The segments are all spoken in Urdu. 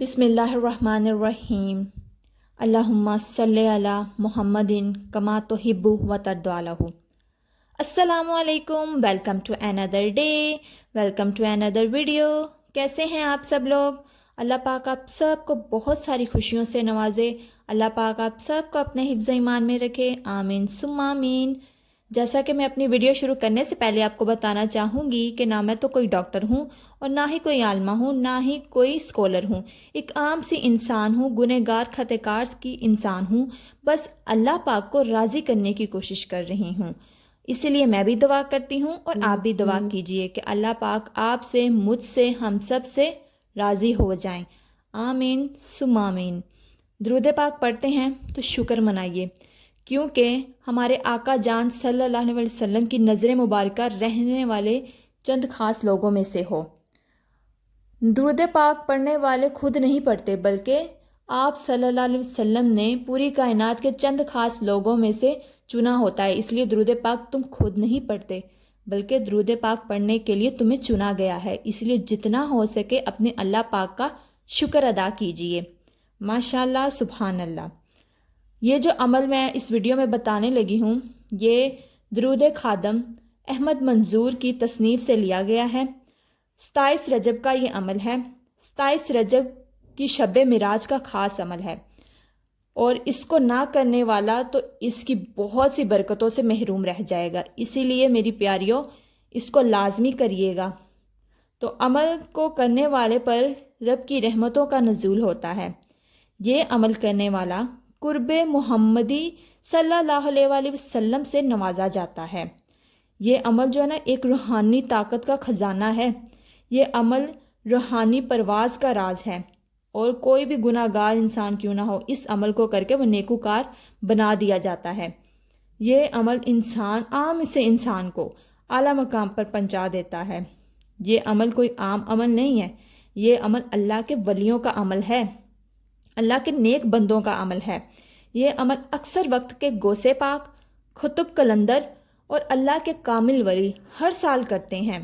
بسم اللہ الرحمن الرحیم اللہم صلی علی محمد کما تحب و ترضی عنہ۔ السلام علیکم، welcome to another day, welcome to another video. کیسے ہیں آپ سب لوگ؟ اللہ پاک آپ سب کو بہت ساری خوشیوں سے نوازے، اللہ پاک آپ سب کو اپنے حفظ و ایمان میں رکھے، آمین ثم آمین۔ جیسا کہ میں اپنی ویڈیو شروع کرنے سے پہلے آپ کو بتانا چاہوں گی کہ نہ میں تو کوئی ڈاکٹر ہوں اور نہ ہی کوئی عالمہ ہوں، نہ ہی کوئی اسکالر ہوں، ایک عام سی انسان ہوں، گنہگار خطا کار کی انسان ہوں، بس اللہ پاک کو راضی کرنے کی کوشش کر رہی ہوں۔ اسی لیے میں بھی دعا کرتی ہوں اور آپ بھی دعا کیجئے کہ اللہ پاک آپ سے، مجھ سے، ہم سب سے راضی ہو جائیں، آمین ثم آمین۔ درود پاک پڑھتے ہیں تو شکر منائیے، کیونکہ ہمارے آقا جان صلی اللہ علیہ وسلم کی نظر مبارکہ رہنے والے چند خاص لوگوں میں سے ہو۔ درود پاک پڑھنے والے خود نہیں پڑھتے، بلکہ آپ صلی اللہ علیہ وسلم نے پوری کائنات کے چند خاص لوگوں میں سے چنا ہوتا ہے، اس لیے درود پاک تم خود نہیں پڑھتے، بلکہ درود پاک پڑھنے کے لیے تمہیں چنا گیا ہے، اس لیے جتنا ہو سکے اپنے اللہ پاک کا شکر ادا کیجئے۔ ماشاءاللہ، سبحان اللہ۔ یہ جو عمل میں اس ویڈیو میں بتانے لگی ہوں، یہ درود خادم احمد منظور کی تصنیف سے لیا گیا ہے۔ 27 رجب کا یہ عمل ہے۔ 27 رجب کی شب معراج کا خاص عمل ہے، اور اس کو نہ کرنے والا تو اس کی بہت سی برکتوں سے محروم رہ جائے گا، اسی لیے میری پیاریوں اس کو لازمی کریے گا۔ تو عمل کو کرنے والے پر رب کی رحمتوں کا نزول ہوتا ہے۔ یہ عمل کرنے والا قرب محمدی صلی اللہ علیہ وآلہ وسلم سے نوازا جاتا ہے۔ یہ عمل جو ہے نا، ایک روحانی طاقت کا خزانہ ہے۔ یہ عمل روحانی پرواز کا راز ہے، اور کوئی بھی گناہ گار انسان کیوں نہ ہو، اس عمل کو کر کے وہ نیکوکار بنا دیا جاتا ہے۔ یہ عمل عام سے انسان کو اعلیٰ مقام پر پہنچا دیتا ہے۔ یہ عمل کوئی عام عمل نہیں ہے، یہ عمل اللہ کے ولیوں کا عمل ہے، اللہ کے نیک بندوں کا عمل ہے۔ یہ عمل اکثر وقت کے غوث پاک، قطب قلندر اور اللہ کے کامل ولی ہر سال کرتے ہیں۔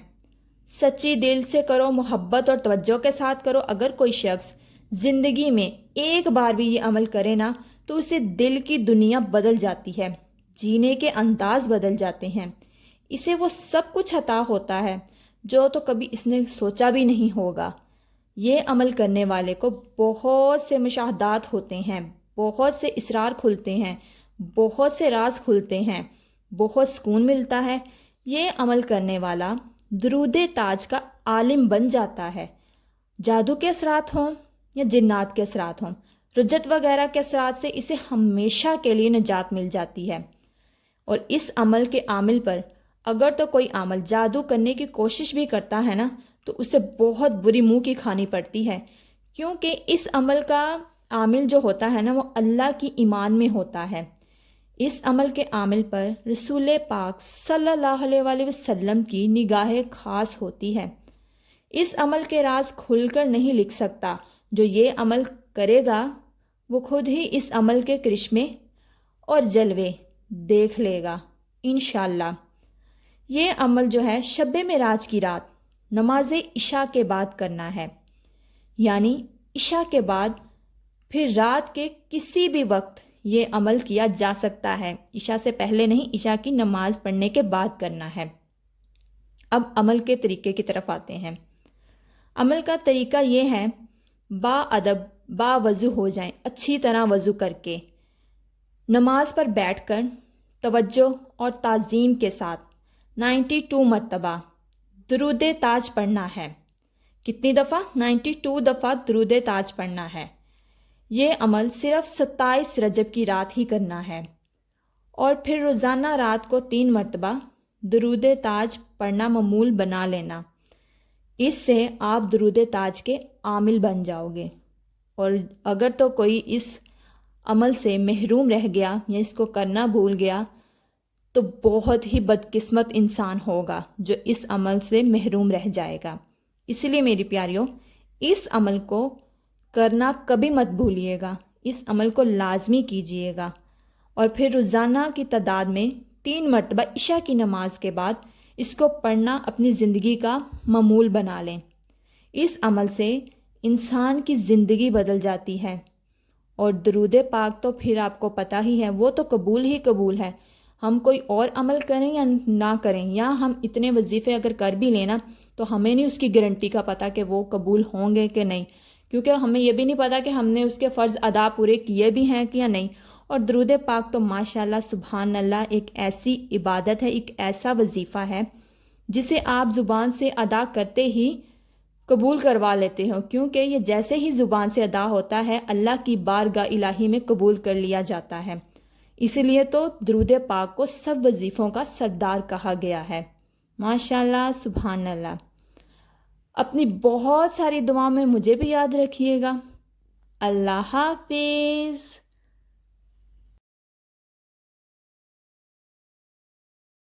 سچی دل سے کرو، محبت اور توجہ کے ساتھ کرو۔ اگر کوئی شخص زندگی میں ایک بار بھی یہ عمل کرے نا، تو اسے دل کی دنیا بدل جاتی ہے، جینے کے انداز بدل جاتے ہیں، اسے وہ سب کچھ عطا ہوتا ہے جو تو کبھی اس نے سوچا بھی نہیں ہوگا۔ یہ عمل کرنے والے کو بہت سے مشاہدات ہوتے ہیں، بہت سے اسرار کھلتے ہیں، بہت سے راز کھلتے ہیں، بہت سکون ملتا ہے۔ یہ عمل کرنے والا درود تاج کا عالم بن جاتا ہے۔ جادو کے اثرات ہوں یا جنات کے اثرات ہوں، رجت وغیرہ کے اثرات سے اسے ہمیشہ کے لیے نجات مل جاتی ہے۔ اور اس عمل کے عامل پر اگر تو کوئی عامل جادو کرنے کی کوشش بھی کرتا ہے نا، تو اسے بہت بری منہ کی کھانی پڑتی ہے، کیونکہ اس عمل کا عامل جو ہوتا ہے نا، وہ اللہ کی ایمان میں ہوتا ہے۔ اس عمل کے عامل پر رسول پاک صلی اللہ علیہ وآلہ وسلم کی نگاہ خاص ہوتی ہے۔ اس عمل کے راز کھل کر نہیں لکھ سکتا، جو یہ عمل کرے گا وہ خود ہی اس عمل کے کرشمے اور جلوے دیکھ لے گا انشاءاللہ۔ یہ عمل جو ہے شب معراج کی رات نماز عشاء کے بعد کرنا ہے، یعنی عشاء کے بعد، پھر رات کے کسی بھی وقت یہ عمل کیا جا سکتا ہے، عشاء سے پہلے نہیں، عشاء کی نماز پڑھنے کے بعد کرنا ہے۔ اب عمل کے طریقے کی طرف آتے ہیں۔ عمل کا طریقہ یہ ہے، با ادب با وضو ہو جائیں، اچھی طرح وضو کر کے نماز پر بیٹھ کر توجہ اور تعظیم کے ساتھ 92 مرتبہ درود تاج پڑھنا ہے۔ کتنی دفعہ؟ 92 دفعہ درود تاج پڑھنا ہے۔ یہ عمل صرف 27 رجب کی رات ہی کرنا ہے، اور پھر روزانہ رات کو 3 مرتبہ درود تاج پڑھنا معمول بنا لینا۔ اس سے آپ درود تاج کے عامل بن جاؤ گے۔ اور اگر تو کوئی اس عمل سے محروم رہ گیا یا اس کو کرنا بھول گیا، تو بہت ہی بدقسمت انسان ہوگا جو اس عمل سے محروم رہ جائے گا۔ اس لیے میری پیاریوں، اس عمل کو کرنا کبھی مت بھولیے گا، اس عمل کو لازمی کیجیے گا، اور پھر روزانہ کی تعداد میں 3 مرتبہ عشاء کی نماز کے بعد اس کو پڑھنا اپنی زندگی کا معمول بنا لیں۔ اس عمل سے انسان کی زندگی بدل جاتی ہے۔ اور درود پاک تو پھر آپ کو پتہ ہی ہے، وہ تو قبول ہی قبول ہے، ہم کوئی اور عمل کریں یا نہ کریں، یا ہم اتنے وظیفے اگر کر بھی لینا تو ہمیں نہیں اس کی گارنٹی کا پتہ کہ وہ قبول ہوں گے کہ نہیں، کیونکہ ہمیں یہ بھی نہیں پتہ کہ ہم نے اس کے فرض ادا پورے کیے بھی ہیں کہ یا نہیں۔ اور درود پاک تو ماشاءاللہ سبحان اللہ ایک ایسی عبادت ہے، ایک ایسا وظیفہ ہے جسے آپ زبان سے ادا کرتے ہی قبول کروا لیتے ہو، کیونکہ یہ جیسے ہی زبان سے ادا ہوتا ہے اللہ کی بارگاہ الہی میں قبول کر لیا جاتا ہے۔ اسی لیے تو درود پاک کو سب وظیفوں کا سردار کہا گیا ہے۔ ماشاءاللہ سبحان اللہ۔ اپنی بہت ساری دعاؤں میں مجھے بھی یاد رکھیے گا۔ اللہ حافظ۔